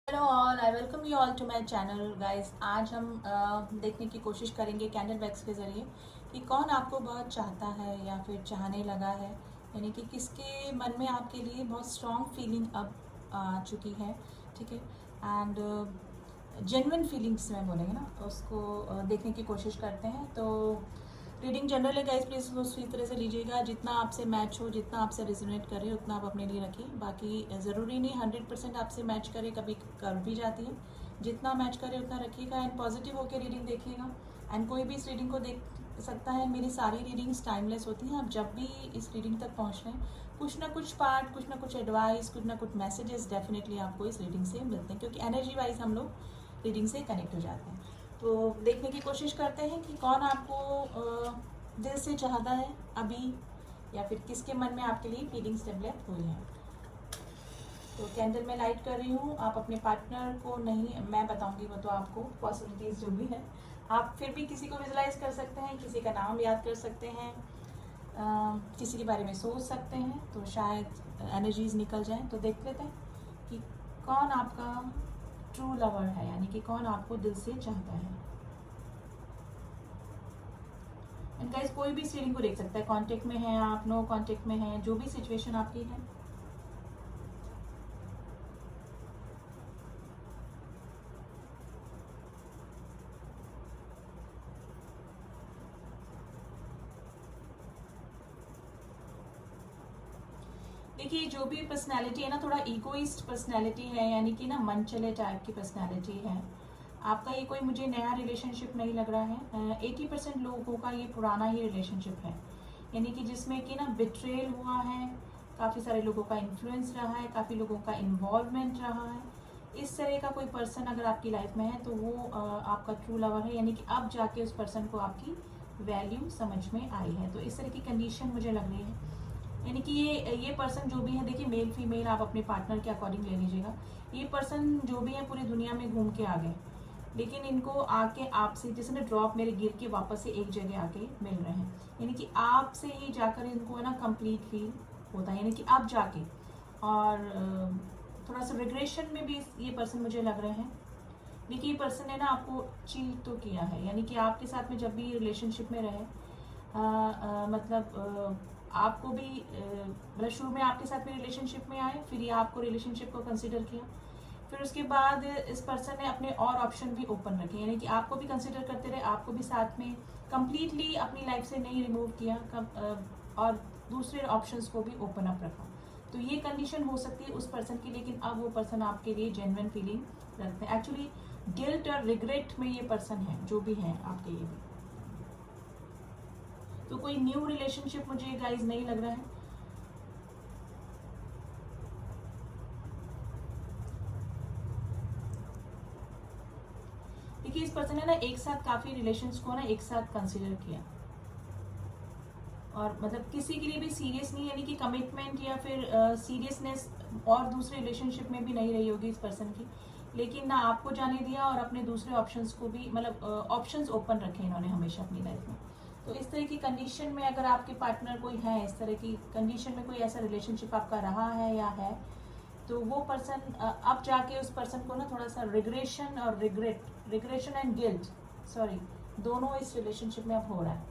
Hello all, I welcome you all to my channel guys. आज हम देखने की कोशिश करेंगे कैंडल वैक्स के ज़रिए कि कौन आपको बहुत चाहता है या फिर चाहने लगा है, यानी कि किसके मन में आपके लिए बहुत स्ट्रॉन्ग फीलिंग अब आ चुकी है। ठीक है। एंड जेन्युइन फीलिंग्स में बोलेंगे ना, तो उसको देखने की कोशिश करते हैं। तो रीडिंग जनरल है गाइस, प्लीज़ उसी तरह से लीजिएगा, जितना आपसे मैच हो, जितना आपसे रिजोनेट करे उतना आप अपने लिए रखिए। बाकी ज़रूरी नहीं 100% आपसे मैच करे, कभी कर भी जाती है। जितना मैच करे उतना रखिएगा एंड पॉजिटिव होकर रीडिंग देखिएगा। एंड कोई भी इस रीडिंग को देख सकता है। मेरी सारी रीडिंग्स टाइमलेस होती हैं। आप जब भी इस रीडिंग तक पहुँच रहे हैं, कुछ ना कुछ पार्ट, कुछ ना कुछ एडवाइस, कुछ ना कुछ मैसेजेस डेफिनेटली आपको इस रीडिंग से मिलते हैं, क्योंकि एनर्जी वाइज हम लोग रीडिंग से कनेक्ट हो जाते हैं। तो देखने की कोशिश करते हैं कि कौन आपको दिल से चाहता है अभी, या फिर किसके मन में आपके लिए फीलिंग्स डेवलप हुई हैं। तो कैंडल में लाइट कर रही हूँ। आप अपने पार्टनर को नहीं, मैं बताऊंगी, वो तो आपको पॉसिबिलिटीज़ जो भी है। आप फिर भी किसी को विजुलाइज कर सकते हैं, किसी का नाम याद कर सकते हैं, किसी के बारे में सोच सकते हैं, तो शायद एनर्जीज निकल जाएं। तो देख लेते हैं कि कौन आपका ट्रू लवर है, यानी कि कौन आपको दिल से चाहता है। एंड गाइस, कोई भी रीडिंग को देख सकता है। कांटेक्ट में है आप, नो कांटेक्ट में है, जो भी सिचुएशन आपकी है। देखिए, जो भी पर्सनैलिटी है ना, थोड़ा ईगोइस्ट पर्सनैलिटी है, यानी कि ना मन चले टाइप की पर्सनैलिटी है। आपका ये कोई मुझे नया रिलेशनशिप नहीं लग रहा है। 80% लोगों का ये पुराना ही रिलेशनशिप है, यानी कि जिसमें कि ना बिट्रेल हुआ है, काफ़ी सारे लोगों का इन्फ्लुएंस रहा है, काफ़ी लोगों का इन्वॉल्वमेंट रहा है। इस तरह का कोई पर्सन अगर आपकी लाइफ में है तो वो आपका ट्रू लवर है, यानी कि अब जाके उस पर्सन को आपकी वैल्यू समझ में आई है। तो इस तरह की कंडीशन मुझे लग रही है, यानी कि ये पर्सन जो भी है, देखिए मेल फीमेल आप अपने पार्टनर के अकॉर्डिंग ले लीजिएगा। ये पर्सन जो भी है पूरी दुनिया में घूम के आ गए, लेकिन इनको आके आपसे, जैसे ना ड्रॉप मेरे गिर के वापस से एक जगह आके मिल रहे हैं, यानी कि आपसे ही जाकर इनको ना कंप्लीट फील होता है, यानी कि आप जाके। और थोड़ा सा रिग्रेशन में भी ये पर्सन मुझे लग रहे हैं। देखिए, ये पर्सन ने ना आपको चीट तो किया है, यानी कि आपके साथ में जब भी रिलेशनशिप में रहे, मतलब आपको भी मतलब शुरू में आपके साथ में रिलेशनशिप में आए, फिर ये आपको रिलेशनशिप को कंसिडर किया, फिर उसके बाद इस पर्सन ने अपने और ऑप्शन भी ओपन रखे, यानी कि आपको भी कंसिडर करते रहे, आपको भी साथ में कंप्लीटली अपनी लाइफ से नहीं रिमूव किया, और दूसरे ऑप्शंस को भी ओपन अप रखा। तो ये कंडीशन हो सकती है उस पर्सन की, लेकिन अब वो पर्सन आपके लिए जेन्युइन फीलिंग रखते हैं। एक्चुअली गिल्ट और रिग्रेट में ये पर्सन है, जो भी है आपके लिए भी। तो कोई न्यू रिलेशनशिप मुझे गाइज नहीं लग रहा है। देखिए, इस पर्सन ने ना एक साथ काफी रिलेशंस को ना एक साथ कंसिडर किया, और मतलब किसी के लिए भी सीरियस नहीं, यानी कि कमिटमेंट या फिर सीरियसनेस और दूसरे रिलेशनशिप में भी नहीं रही होगी इस पर्सन की, लेकिन ना आपको जाने दिया और अपने दूसरे ऑप्शंस को भी, मतलब ऑप्शंस ओपन रखे इन्होंने हमेशा अपनी लाइफ में। तो इस तरह की कंडीशन में अगर आपके पार्टनर कोई है, इस तरह की कंडीशन में कोई ऐसा रिलेशनशिप आपका रहा है या है, तो वो पर्सन अब जाके उस पर्सन को ना थोड़ा सा रिग्रेशन और रिग्रेशन एंड गिल्ट, सॉरी, दोनों इस रिलेशनशिप में अब हो रहा है।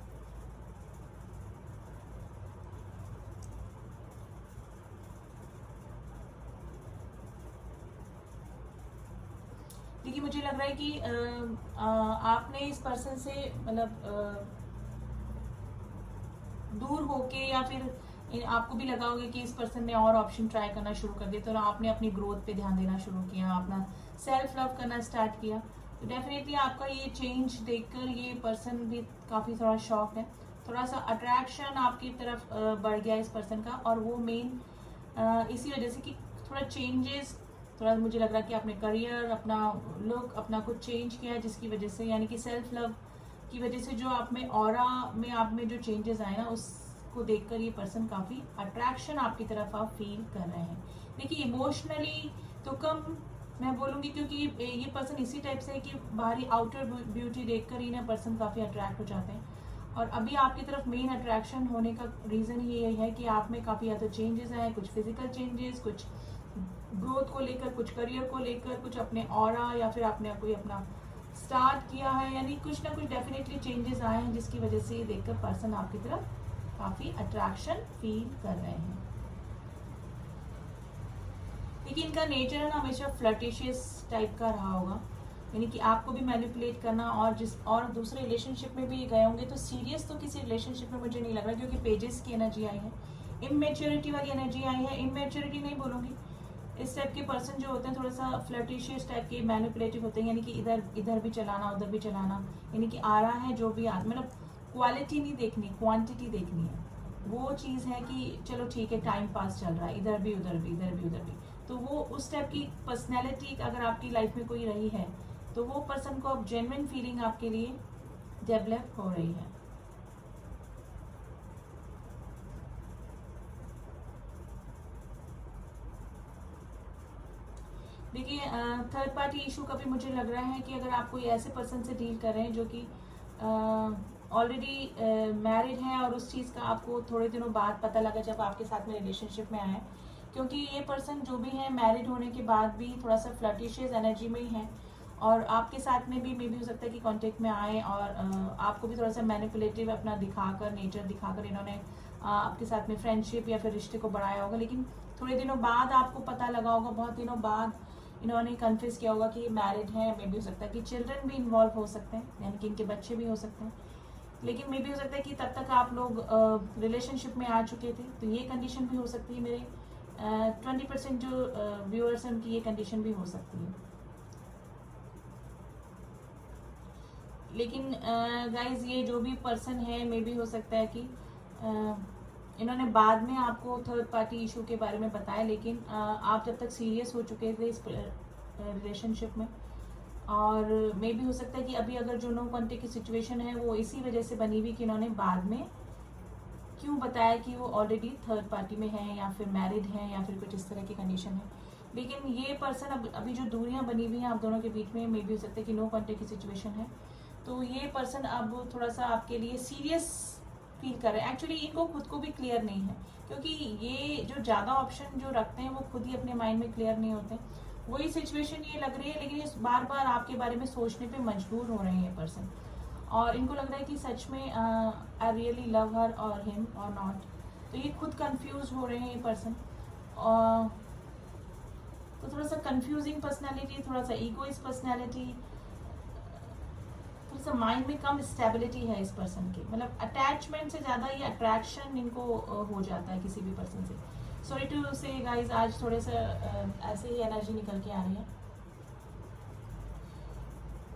देखिए, मुझे लग रहा है कि आपने इस पर्सन से मतलब दूर होके, या फिर आपको भी लगा होगा कि इस पर्सन ने और ऑप्शन ट्राई करना शुरू कर दिया, तो आपने अपनी ग्रोथ पे ध्यान देना शुरू किया, अपना सेल्फ लव करना स्टार्ट किया। तो डेफिनेटली आपका ये चेंज देखकर ये पर्सन भी काफ़ी थोड़ा शॉक है, थोड़ा सा अट्रैक्शन आपकी तरफ बढ़ गया इस पर्सन का, और वो मेन इसी वजह से कि थोड़ा चेंजेस, थोड़ा मुझे लग रहा है कि आपने करियर, अपना लुक, अपना कुछ चेंज किया है, जिसकी वजह से, यानी कि सेल्फ लव की वजह से जो आप में ऑरा में आप में जो चेंजेस आए ना, उसको देखकर ये पर्सन काफ़ी अट्रैक्शन आपकी तरफ आप फील कर रहे हैं। देखिए, इमोशनली तो कम मैं बोलूँगी, क्योंकि ये पर्सन इसी टाइप से है कि बाहरी आउटर ब्यूटी देखकर ही ना पर्सन काफ़ी अट्रैक्ट हो जाते हैं। और अभी आपकी तरफ मेन अट्रैक्शन होने का रीज़न ही यही है कि आप में काफ़ी ज़्यादा चेंजेस आए, कुछ फिजिकल चेंजेस, कुछ ग्रोथ को लेकर, कुछ करियर को लेकर, कुछ अपने ऑरा या फिर आपने कोई अपना स्टार्ट किया है, यानी कुछ ना कुछ डेफिनेटली चेंजेस आए हैं जिसकी वजह से ये देखकर पर्सन आपकी तरफ काफी अट्रैक्शन फील कर रहे हैं। लेकिन इनका नेचर है ना हमेशा फ्लर्टिशियस टाइप का रहा होगा, यानी कि आपको भी मैनिपुलेट करना, और दूसरे रिलेशनशिप में भी गए होंगे। तो सीरियस तो किसी रिलेशनशिप में मुझे नहीं लग रहा, क्योंकि पेजेस की एनर्जी आई है, इमेच्योरिटी वाली एनर्जी आई है। इमेच्योरिटी नहीं बोलूंगी, इस टाइप के पर्सन जो होते हैं थोड़ा सा फ्लर्टिशियस टाइप के, मैनिपुलेटिव होते हैं, यानी कि इधर भी चलाना उधर भी चलाना, यानी कि आ रहा है जो भी मतलब क्वालिटी नहीं देखनी, क्वांटिटी देखनी है। वो चीज़ है कि चलो ठीक है, टाइम पास चल रहा है, इधर भी उधर भी, इधर भी उधर भी। तो वो उस टाइप की पर्सनैलिटी अगर आपकी लाइफ में कोई रही है तो वो पर्सन को अब जेन्युइन फीलिंग आपके लिए डेवलप हो रही है। देखिए थर्ड पार्टी इशू का भी मुझे लग रहा है कि अगर आप कोई ऐसे पर्सन से डील कर रहे हैं जो कि ऑलरेडी मैरिड है, और उस चीज़ का आपको थोड़े दिनों बाद पता लगा जब आपके साथ में रिलेशनशिप में आए, क्योंकि ये पर्सन जो भी है मैरिड होने के बाद भी थोड़ा सा फ्लर्टिशियस एनर्जी में ही है, और आपके साथ में भी मे भी हो सकता है कि कांटेक्ट में आए और आपको भी थोड़ा सा मैनिपुलेटिव अपना दिखाकर, नेचर दिखाकर इन्होंने आपके साथ में फ्रेंडशिप या फिर रिश्ते को बढ़ाया होगा। लेकिन थोड़े दिनों बाद आपको पता लगा होगा, बहुत दिनों बाद इन्होंने कन्फ्यूज किया होगा कि ये मैरिड है। मे भी हो सकता है कि चिल्ड्रन भी इन्वॉल्व हो सकते हैं, यानी कि इनके बच्चे भी हो सकते हैं। लेकिन मे भी हो सकता है कि तब तक आप लोग रिलेशनशिप में आ चुके थे, तो ये कंडीशन भी हो सकती है। मेरे 20% जो व्यूअर्स हैं उनकी ये कंडीशन भी हो सकती है। लेकिन गाइज ये जो भी पर्सन है, मे भी हो सकता है कि इन्होंने बाद में आपको थर्ड पार्टी इशू के बारे में बताया, लेकिन आप जब तक सीरियस हो चुके थे इस रिलेशनशिप में, और मे भी हो सकता है कि अभी अगर जो नो कॉन्टेक्ट की सिचुएशन है वो इसी वजह से बनी हुई कि इन्होंने बाद में क्यों बताया कि वो ऑलरेडी थर्ड पार्टी में है या फिर मैरिड है या फिर कुछ इस तरह की कंडीशन है। लेकिन ये पर्सन अभी जो दूरियां बनी हुई हैं आप दोनों के बीच में, मे भी हो सकता है कि नो कॉन्टेक्ट की सिचुएशन है, तो ये पर्सन अब थोड़ा सा आपके लिए सीरियस फील कर रहे हैं। एक्चुअली इनको खुद को भी क्लियर नहीं है, क्योंकि ये जो ज़्यादा ऑप्शन जो रखते हैं वो खुद ही अपने माइंड में क्लियर नहीं होते। वही सिचुएशन ये लग रही है, लेकिन ये बार बार आपके बारे में सोचने पे मजबूर हो रहे हैं ये पर्सन, और इनको लग रहा है कि सच में आई रियली लव हर और हिम और नॉट। तो ये खुद कंफ्यूज हो रहे हैं ये पर्सन, और तो थोड़ा सा कंफ्यूजिंग पर्सनैलिटी, थोड़ा सा ईगोइस्ट पर्सनैलिटी, थोड़ा सा माइंड में कम स्टेबिलिटी है इस पर्सन की। मतलब अटैचमेंट से ज़्यादा ये अट्रैक्शन इनको हो जाता है किसी भी पर्सन से। सॉरी टू से गाइज, आज थोड़े से ऐसे ही एनर्जी निकल के आ रही है।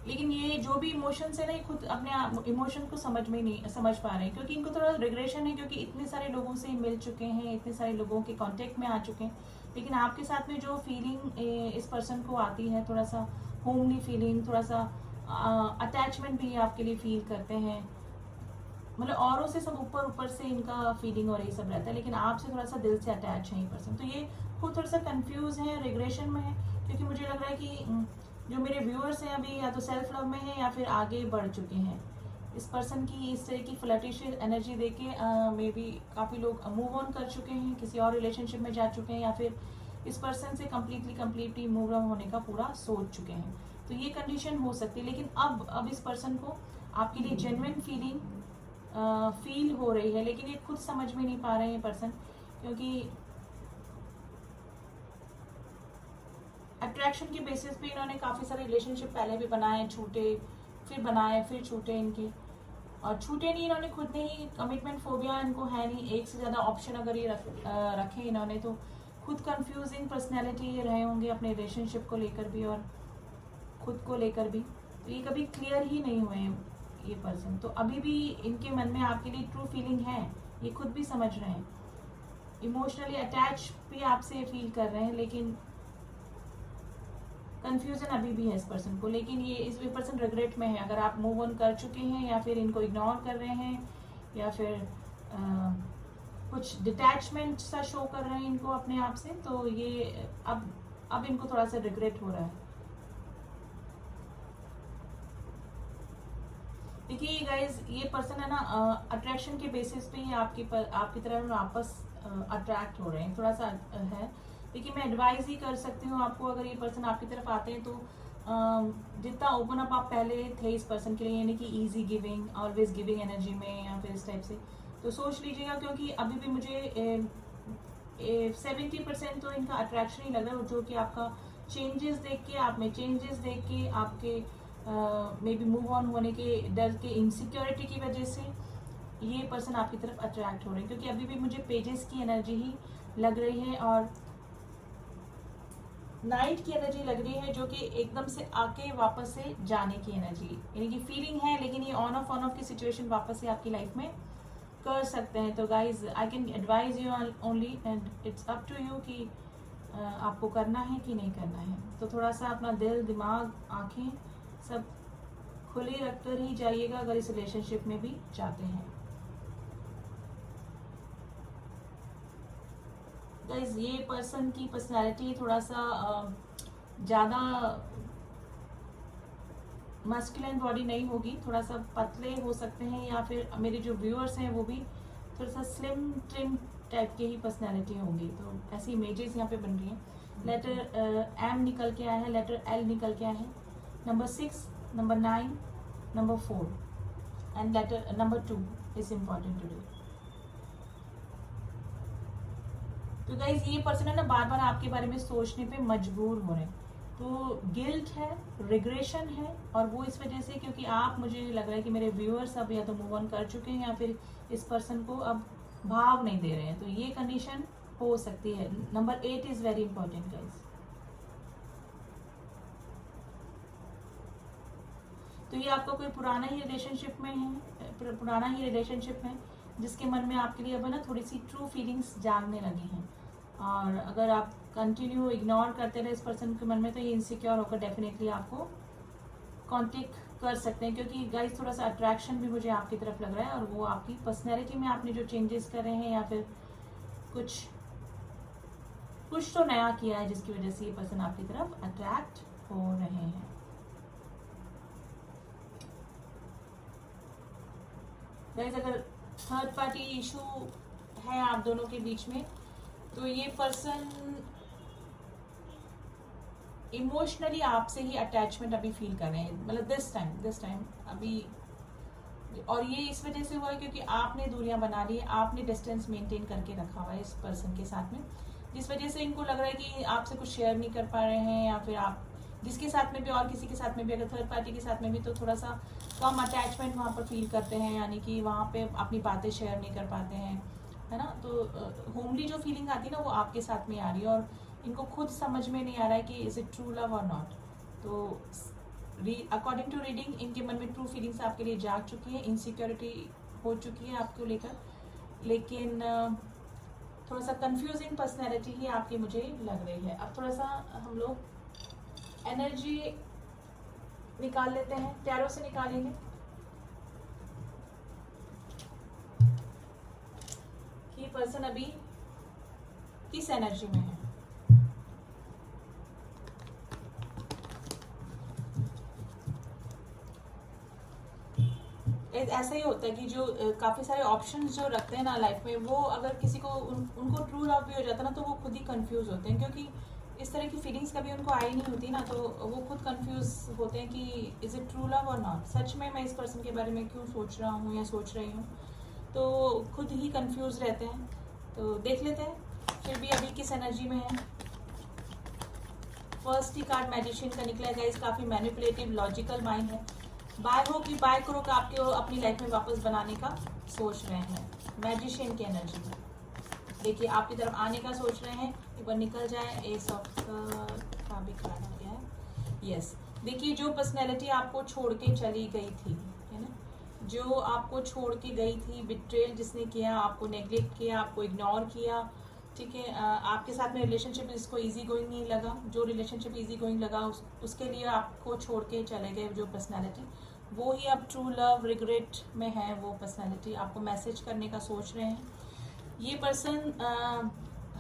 लेकिन ये जो भी इमोशंस है ना, ये खुद अपने इमोशन को समझ में नहीं समझ पा रहे हैं, क्योंकि इनको थोड़ा रिग्रेशन है, क्योंकि इतने सारे लोगों से मिल चुके हैं, इतने सारे लोगों के कांटेक्ट में आ चुके हैं। लेकिन आपके साथ में जो फीलिंग इस पर्सन को आती है, थोड़ा सा होमली फीलिंग, थोड़ा सा अटैचमेंट भी आपके लिए फील करते हैं। मतलब औरों से सब ऊपर ऊपर से इनका फीलिंग और ये सब रहता है, लेकिन आपसे थोड़ा सा दिल से अटैच है ये पर्सन। तो ये खुद थोड़ा सा कंफ्यूज है, रिग्रेशन में है, क्योंकि मुझे लग रहा है कि जो मेरे व्यूअर्स हैं अभी या तो सेल्फ लव में है या फिर आगे बढ़ चुके हैं। इस पर्सन की इस तरह की फ्लर्टिशियस एनर्जी देके मे बी काफ़ी लोग मूव ऑन कर चुके हैं, किसी और रिलेशनशिप में जा चुके हैं, या फिर इस पर्सन से कम्प्लीटली मूव ऑन होने का पूरा सोच चुके हैं। तो ये कंडीशन हो सकती है। लेकिन अब इस पर्सन को आपके लिए जेन्युइन फीलिंग फील हो रही है, लेकिन ये खुद समझ में नहीं पा रहे हैं ये पर्सन, क्योंकि अट्रैक्शन के बेसिस पे इन्होंने काफ़ी सारे रिलेशनशिप पहले भी बनाए, छूटे, फिर बनाए, फिर छूटे इनके, और छूटे नहीं इन्होंने खुद ने ही। कमिटमेंट फोबिया इनको है नहीं, एक से ज़्यादा ऑप्शन अगर ये रखे इन्होंने, तो खुद कंफ्यूजिंग पर्सनैलिटी ये रहे होंगे अपने रिलेशनशिप को लेकर भी और खुद को लेकर भी। तो ये कभी क्लियर ही नहीं हुए हैं ये पर्सन। तो अभी भी इनके मन में आपके लिए ट्रू फीलिंग है, ये खुद भी समझ रहे हैं, इमोशनली अटैच भी आपसे फील कर रहे हैं, लेकिन कंफ्यूजन अभी भी है इस पर्सन को। लेकिन ये इस पर्सन रिग्रेट में है। अगर आप मूव ऑन कर चुके हैं या फिर इनको इग्नोर कर रहे हैं या फिर कुछ डिटैचमेंट सा शो कर रहे हैं इनको अपने आप से, तो ये अब इनको थोड़ा सा रिग्रेट हो रहा है। देखिए गाइज, ये पर्सन है ना अट्रैक्शन के बेसिस पे ही आपकी तरह वापस अट्रैक्ट हो रहे हैं, थोड़ा सा है। देखिए मैं एडवाइस ही कर सकती हूँ आपको, अगर ये पर्सन आपकी तरफ आते हैं तो जितना ओपन अप आप पहले थे इस पर्सन के लिए, यानी कि easy giving, always giving energy में, या फिर इस टाइप से, तो सोच लीजिएगा। क्योंकि अभी भी मुझे 70% तो इनका अट्रैक्शन ही लग रहा है, जो कि आपका चेंजेस देख के, आप में चेंजेस देख के, आपके मे बी मूव ऑन होने के डर के, इनसिक्योरिटी की वजह से ये पर्सन आपकी तरफ अट्रैक्ट हो रहे हैं। क्योंकि अभी भी मुझे पेजेस की एनर्जी ही लग रही है और नाइट की एनर्जी लग रही है, जो कि एकदम से आके वापस से जाने की एनर्जी, यानी कि फीलिंग है, लेकिन ये ऑन ऑफ की सिचुएशन वापस से आपकी लाइफ में कर सकते हैं। तो guys I can advise you only and it's up to you कि आपको करना है कि नहीं करना है। तो थोड़ा सा अपना दिल, दिमाग, आंखें सब खुली रखकर ही जाइएगा अगर इस रिलेशनशिप में भी जाते हैं। गाइज ये पर्सन की पर्सनैलिटी थोड़ा सा ज़्यादा मस्कुलिन बॉडी नहीं होगी, थोड़ा सा पतले हो सकते हैं, या फिर मेरे जो व्यूअर्स हैं वो भी थोड़ा सा स्लिम ट्रिम टाइप के ही पर्सनैलिटी होंगी। तो ऐसी इमेजेस यहाँ पे बन रही हैं। लेटर एम निकल के आया है, लेटर एल निकल के आया है, number 6, number 9, number 4 and later number 2 is important today. तो गाइज ये पर्सन है ना, बार बार आपके बारे में सोचने पे मजबूर हो रहे हैं। तो गिल्ट है, रिग्रेशन है, और वो इस वजह से क्योंकि आप, मुझे लग रहा है कि मेरे व्यूअर्स अब या तो मूव ऑन कर चुके हैं या फिर इस पर्सन को अब भाव नहीं दे रहे हैं। तो ये कंडीशन हो सकती है। Number 8 is very important guys. तो ये आपका कोई पुराना ही रिलेशनशिप में है, जिसके मन में आपके लिए अब ना थोड़ी सी ट्रू फीलिंग्स जागने लगी हैं। और अगर आप कंटिन्यू इग्नोर करते रहे इस पर्सन के मन में, तो ये इनसिक्योर होकर डेफिनेटली आपको कांटेक्ट कर सकते हैं। क्योंकि गाइस थोड़ा सा अट्रैक्शन भी मुझे आपकी तरफ लग रहा है, और वो आपकी पर्सनैलिटी में आपने जो चेंजेस करे हैं, या फिर कुछ तो नया किया है जिसकी वजह से ये पर्सन आपकी तरफ अट्रैक्ट हो रहे हैं। गाइस अगर थर्ड पार्टी इशू है आप दोनों के बीच में, तो ये पर्सन इमोशनली आपसे ही अटैचमेंट अभी फील कर रहे हैं, मतलब दिस टाइम अभी। और ये इस वजह से हुआ है क्योंकि आपने दूरियां बना ली, आपने डिस्टेंस मेंटेन करके रखा हुआ है इस पर्सन के साथ में, जिस वजह से इनको लग रहा है कि आपसे कुछ शेयर नहीं कर पा रहे हैं, या फिर आप जिसके साथ में भी और किसी के साथ में भी, अगर थर्ड पार्टी के साथ में भी, तो थोड़ा सा कम अटैचमेंट वहाँ पर फील करते हैं, यानी कि वहाँ पे अपनी बातें शेयर नहीं कर पाते हैं, है ना। तो होमली जो फीलिंग आती है ना, वो आपके साथ में आ रही है, और इनको खुद समझ में नहीं आ रहा है कि इज इट ट्रू लव और नॉट। तो अकॉर्डिंग टू रीडिंग इनके मन में ट्रू फीलिंग्स आपके लिए जाग चुकी है, इनसिक्योरिटी हो चुकी है आपको लेकर, लेकिन थोड़ा सा कंफ्यूजिंग पर्सनैलिटी ही आपकी मुझे लग रही है। अब थोड़ा सा हम लोग एनर्जी निकाल लेते हैं, टैरो से निकालेंगे कि पर्सन अभी किस एनर्जी में है। ऐसा ही होता है कि जो काफी सारे ऑप्शंस जो रखते हैं ना लाइफ में, वो अगर किसी को उनको ट्रू लव भी हो जाता है ना, तो वो खुद ही कंफ्यूज होते हैं, क्योंकि इस तरह की फीलिंग्स कभी उनको आई नहीं होती ना, तो वो खुद कंफ्यूज होते हैं कि इज इट ट्रू लव और नॉट, सच में मैं इस पर्सन के बारे में क्यों सोच रहा हूँ या सोच रही हूँ, तो खुद ही कंफ्यूज रहते हैं। तो देख लेते हैं फिर भी अभी किस एनर्जी में है। फर्स्ट ही कार्ड मैजिशियन का निकला है गाइस, काफी मैनिपुलेटिव लॉजिकल माइंड है, बाय हो कि बाय करो का आपके अपनी लाइफ में वापस बनाने का सोच रहे हैं। मैजिशियन की एनर्जी में देखिए आपकी तरफ आने का सोच रहे हैं। एक बार निकल जाए, एस ऑफ का भी कार्ड आ गया है। यस, देखिए जो पर्सनैलिटी आपको छोड़ के चली गई थी, है ना, जो आपको छोड़ के गई थी, बिट्रेल जिसने किया, आपको नेग्लेक्ट किया, आपको इग्नोर किया, ठीक है, आपके साथ में रिलेशनशिप जिसको इजी गोइंग नहीं लगा, जो रिलेशनशिप इजी गोइंग लगा उसके लिए आपको छोड़ के चले गए जो पर्सनैलिटी, वो ही अब ट्रू लव रिग्रेट में है। वो पर्सनैलिटी आपको मैसेज करने का सोच रहे हैं। ये पर्सन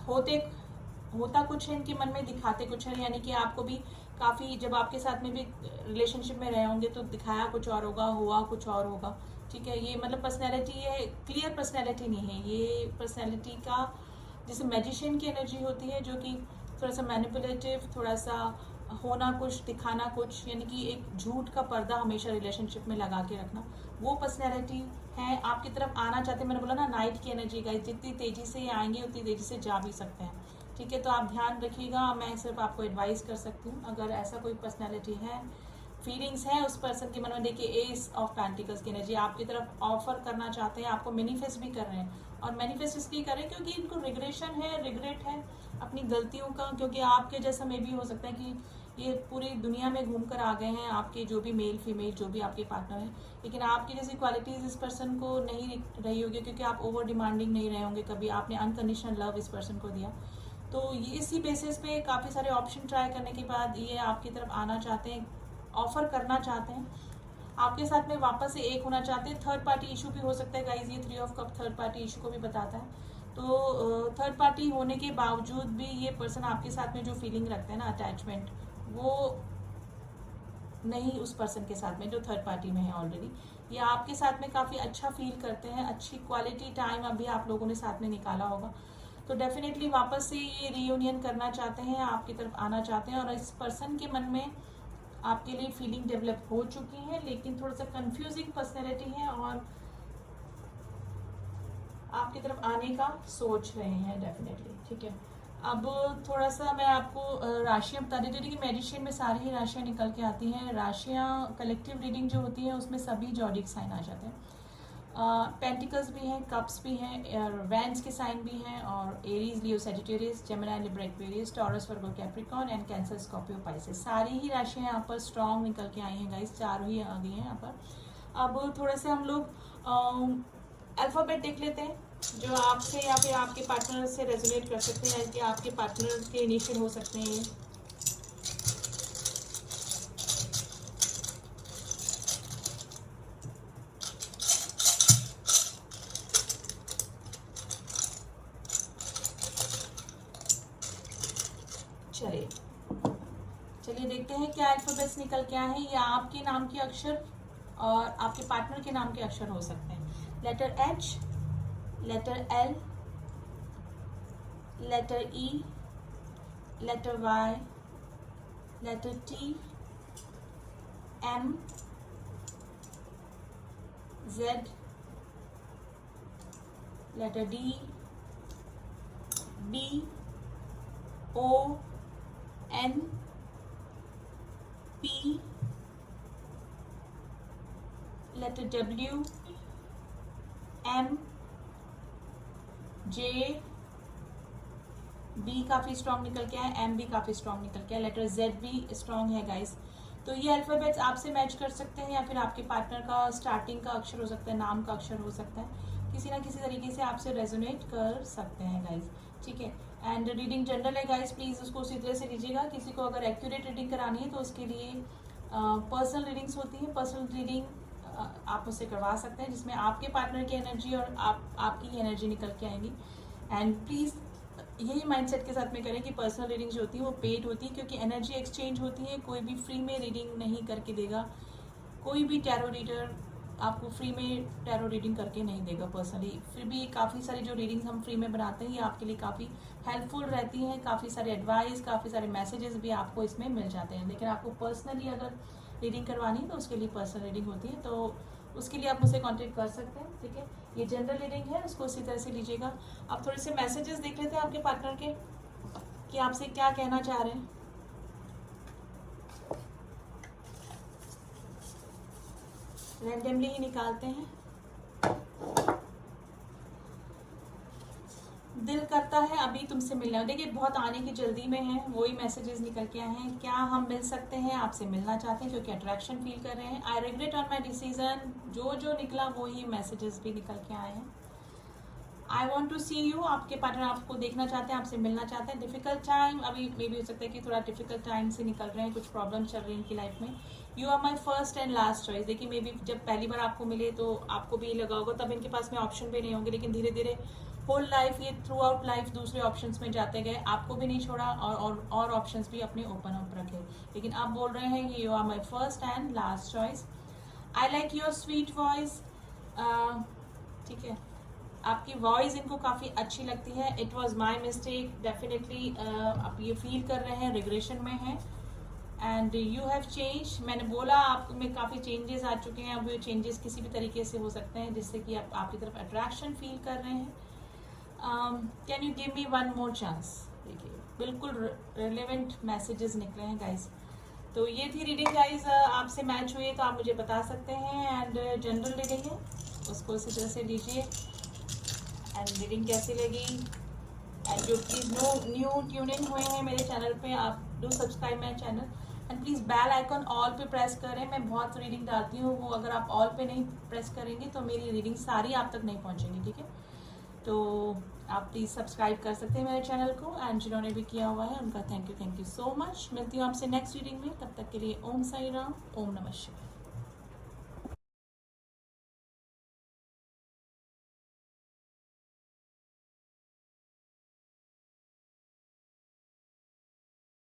होता कुछ है इनके मन में, दिखाते कुछ है, यानी कि आपको भी काफ़ी, जब आपके साथ में भी रिलेशनशिप में रहे होंगे तो दिखाया कुछ और होगा, हुआ कुछ और होगा, ठीक है। ये मतलब पर्सनैलिटी, ये क्लियर पर्सनैलिटी नहीं है, ये पर्सनैलिटी का जैसे मैजिशियन की एनर्जी होती है, जो कि थोड़ा सा मैनिपुलेटिव, थोड़ा सा होना कुछ दिखाना कुछ, यानी कि एक झूठ का पर्दा हमेशा रिलेशनशिप में लगा के रखना, वो पर्सनैलिटी है। आपकी तरफ आना चाहते हैं, मैंने बोला ना नाइट की एनर्जी गाइस, जितनी तेज़ी से आएंगे उतनी तेज़ी से जा भी सकते हैं, ठीक है। तो आप ध्यान रखिएगा, मैं सिर्फ आपको एडवाइस कर सकती हूँ। अगर ऐसा कोई पर्सनैलिटी है, फीलिंग्स है उस पर्सन के मन में, देखिए एस ऑफ पेंटिकल्स की एनर्जी आपकी तरफ ऑफर करना चाहते हैं, आपको मैनिफेस्ट भी कर रहे हैं, और मैनिफेस्ट इसलिए कर रहे हैं क्योंकि इनको रिग्रेशन है, रिग्रेट है अपनी गलतियों का, क्योंकि आपके जैसा में भी हो सकता है कि ये पूरी दुनिया में घूम कर आ गए हैं, आपके जो भी मेल फीमेल जो भी आपके पार्टनर हैं, लेकिन आपकी जैसी क्वालिटीज़ इस पर्सन को नहीं रही होगी, क्योंकि आप ओवर डिमांडिंग नहीं रहे होंगे, कभी आपने अनकंडीशनल लव इस पर्सन को दिया। तो ये इसी बेसिस पे काफ़ी सारे ऑप्शन ट्राई करने के बाद ये आपकी तरफ आना चाहते हैं, ऑफर करना चाहते हैं, आपके साथ में वापस से एक होना चाहते हैं। थर्ड पार्टी इशू भी हो सकता है गाइज, ये 3 of cup third party issue को भी बताता है। तो थर्ड पार्टी होने के बावजूद भी ये पर्सन आपके साथ में जो फीलिंग रखते हैं ना, अटैचमेंट, वो नहीं उस पर्सन के साथ में जो थर्ड पार्टी में है ऑलरेडी, ये आपके साथ में काफ़ी अच्छा फील करते हैं, अच्छी क्वालिटी टाइम अभी आप लोगों ने साथ में निकाला होगा। तो डेफिनेटली वापस से ये रीयूनियन करना चाहते हैं, आपकी तरफ आना चाहते हैं, और इस पर्सन के मन में आपके लिए फीलिंग डेवलप हो चुकी है, लेकिन थोड़ा सा कंफ्यूजिंग पर्सनैलिटी है और आपकी तरफ आने का सोच रहे हैं डेफिनेटली, ठीक है। अब थोड़ा सा मैं आपको राशियाँ बता देती हूँ कि मैजिशियन में सारी ही राशियाँ निकल के आती हैं। राशियाँ कलेक्टिव रीडिंग जो होती है उसमें सभी जॉडिक साइन आ जाते हैं, पेंटिकल्स भी हैं, कप्स भी हैं, वैंस के साइन भी हैं, और Aries, Leo, Sagittarius, Gemini, Libra, Aquarius, taurus, Virgo, Capricorn and cancer, Scorpio, Pisces, सारी ही राशियाँ यहाँ पर स्ट्रॉन्ग निकल के आई हैं गाइस, चारों ही आ गई हैं यहाँ पर। अब थोड़ा सा हम लोग अल्फ़ाबेट देख लेते हैं जो आपसे या फिर आपके पार्टनर से रेजोनेट कर सकते हैं, कि आपके पार्टनर के इनिशियल हो सकते हैं ये। चलिए देखते हैं क्या अल्फ़ाबेट्स निकल के आए हैं। ये आपके नाम के अक्षर और आपके पार्टनर के नाम के अक्षर हो सकते हैं। Letter H, letter L, letter E, letter Y, letter T, M, Z, letter D, B, O, N, P, letter W, M, J, B काफ़ी स्ट्रॉन्ग निकल के आया, एम भी काफ़ी स्ट्रॉन्ग निकल के आया, लेटर जेड भी स्ट्रॉन्ग है गाइस। तो ये अल्फ़ाबेट्स आपसे मैच कर सकते हैं, या फिर आपके पार्टनर का स्टार्टिंग का अक्षर हो सकता है, नाम का अक्षर हो सकता है, किसी ना किसी तरीके से आपसे रेजोनेट कर सकते हैं गाइस, ठीक है। एंड रीडिंग जनरल है गाइस, प्लीज़ उसको उसी तरह से लीजिएगा। किसी को अगर एक्यूरेट रीडिंग करानी है तो उसके लिए पर्सनल रीडिंग्स होती हैं, पर्सनल रीडिंग आप उससे करवा सकते हैं, जिसमें आपके पार्टनर की एनर्जी और आपकी एनर्जी निकल के आएंगी। एंड प्लीज़ यही माइंडसेट के साथ में करें कि पर्सनल रीडिंग जो होती है वो पेड होती है, क्योंकि एनर्जी एक्सचेंज होती है, कोई भी फ्री में रीडिंग नहीं करके देगा, कोई भी टैरो रीडर आपको फ्री में टैरो रीडिंग करके नहीं देगा पर्सनली। फिर भी काफ़ी सारी जो रीडिंग्स हम फ्री में बनाते हैं ये आपके लिए काफ़ी हेल्पफुल रहती हैं, काफ़ी सारे एडवाइस, काफ़ी सारे मैसेजेस भी आपको इसमें मिल जाते हैं। लेकिन आपको पर्सनली अगर रीडिंग करवानी है तो उसके लिए पर्सनल रीडिंग होती है, तो उसके लिए आप मुझसे कांटेक्ट कर सकते हैं, ठीक है। ये जनरल रीडिंग है, उसको उसी तरह से लीजिएगा। अब थोड़े से मैसेजेस देख लेते हैं आपके पार्टनर के कि आपसे क्या कहना चाह रहे हैं। रैंडमली ही निकालते हैं। दिल करता है अभी तुमसे मिलना, देखिए बहुत आने की जल्दी में है, वही मैसेजेस निकल के आए हैं। क्या हम मिल सकते हैं, आपसे मिलना चाहते हैं क्योंकि अट्रैक्शन फील कर रहे हैं। I regret on my decision, जो निकला वो ही मैसेजेस भी निकल के आए हैं। I want to see you, आपके पार्टनर आपको देखना चाहते हैं, आपसे मिलना चाहते हैं। डिफिकल्ट टाइम, अभी मे भी हो सकता है कि थोड़ा डिफिकल्ट टाइम से निकल रहे हैं, कुछ प्रॉब्लम चल रही है इनकी लाइफ में। You are my first and last choice, देखिए मे बी जब पहली बार आपको मिले तो आपको भी लगा होगा, तब इनके पास में ऑप्शन भी नहीं होंगे, लेकिन धीरे धीरे होल लाइफ, ये थ्रू आउट लाइफ दूसरे ऑप्शंस में जाते गए, आपको भी नहीं छोड़ा और ऑप्शंस भी अपने ओपन अप रखे। लेकिन आप बोल रहे हैं कि you are my first and last choice. I like your sweet voice, ठीक है। आपकी वॉइस इनको काफ़ी अच्छी लगती है। It was my mistake, definitely आप ये फील कर रहे हैं, रिग्रेशन में हैं एंड यू हैव चेंज। मैंने बोला आप में काफ़ी चेंजेस आ चुके हैं। अब ये चेंजेस किसी भी तरीके से हो सकते हैं जिससे कि आप आपकी तरफ अट्रैक्शन फील कर रहे हैं। Can you give me one more chance. देखिए बिल्कुल रिलेवेंट मैसेजेस निकले हैं गाइज। तो ये थी रीडिंग गाइज, आपसे मैच हुई तो आप मुझे बता सकते हैं। एंड जनरल रीडिंग है, उसको इसी तरह से लीजिए। एंड रीडिंग कैसी लगी, एंड जो प्लीज़ न्यू ट्यूनिंग हुए हैं मेरे चैनल पे, आप do subscribe my channel and please bell icon all पे प्रेस करें। मैं बहुत रीडिंग डालती हूँ, वो अगर आप ऑल पे नहीं प्रेस करेंगे तो मेरी रीडिंग सारी आप तक नहीं पहुँचेंगी, ठीक है। तो आप प्लीज़ सब्सक्राइब कर सकते हैं मेरे चैनल को, एंड जिन्होंने भी किया हुआ है उनका थैंक यू सो मच। मिलती हूँ आपसे नेक्स्ट रीडिंग में, तब तक के लिए ओम साई राम, ओम नमः शिवाय।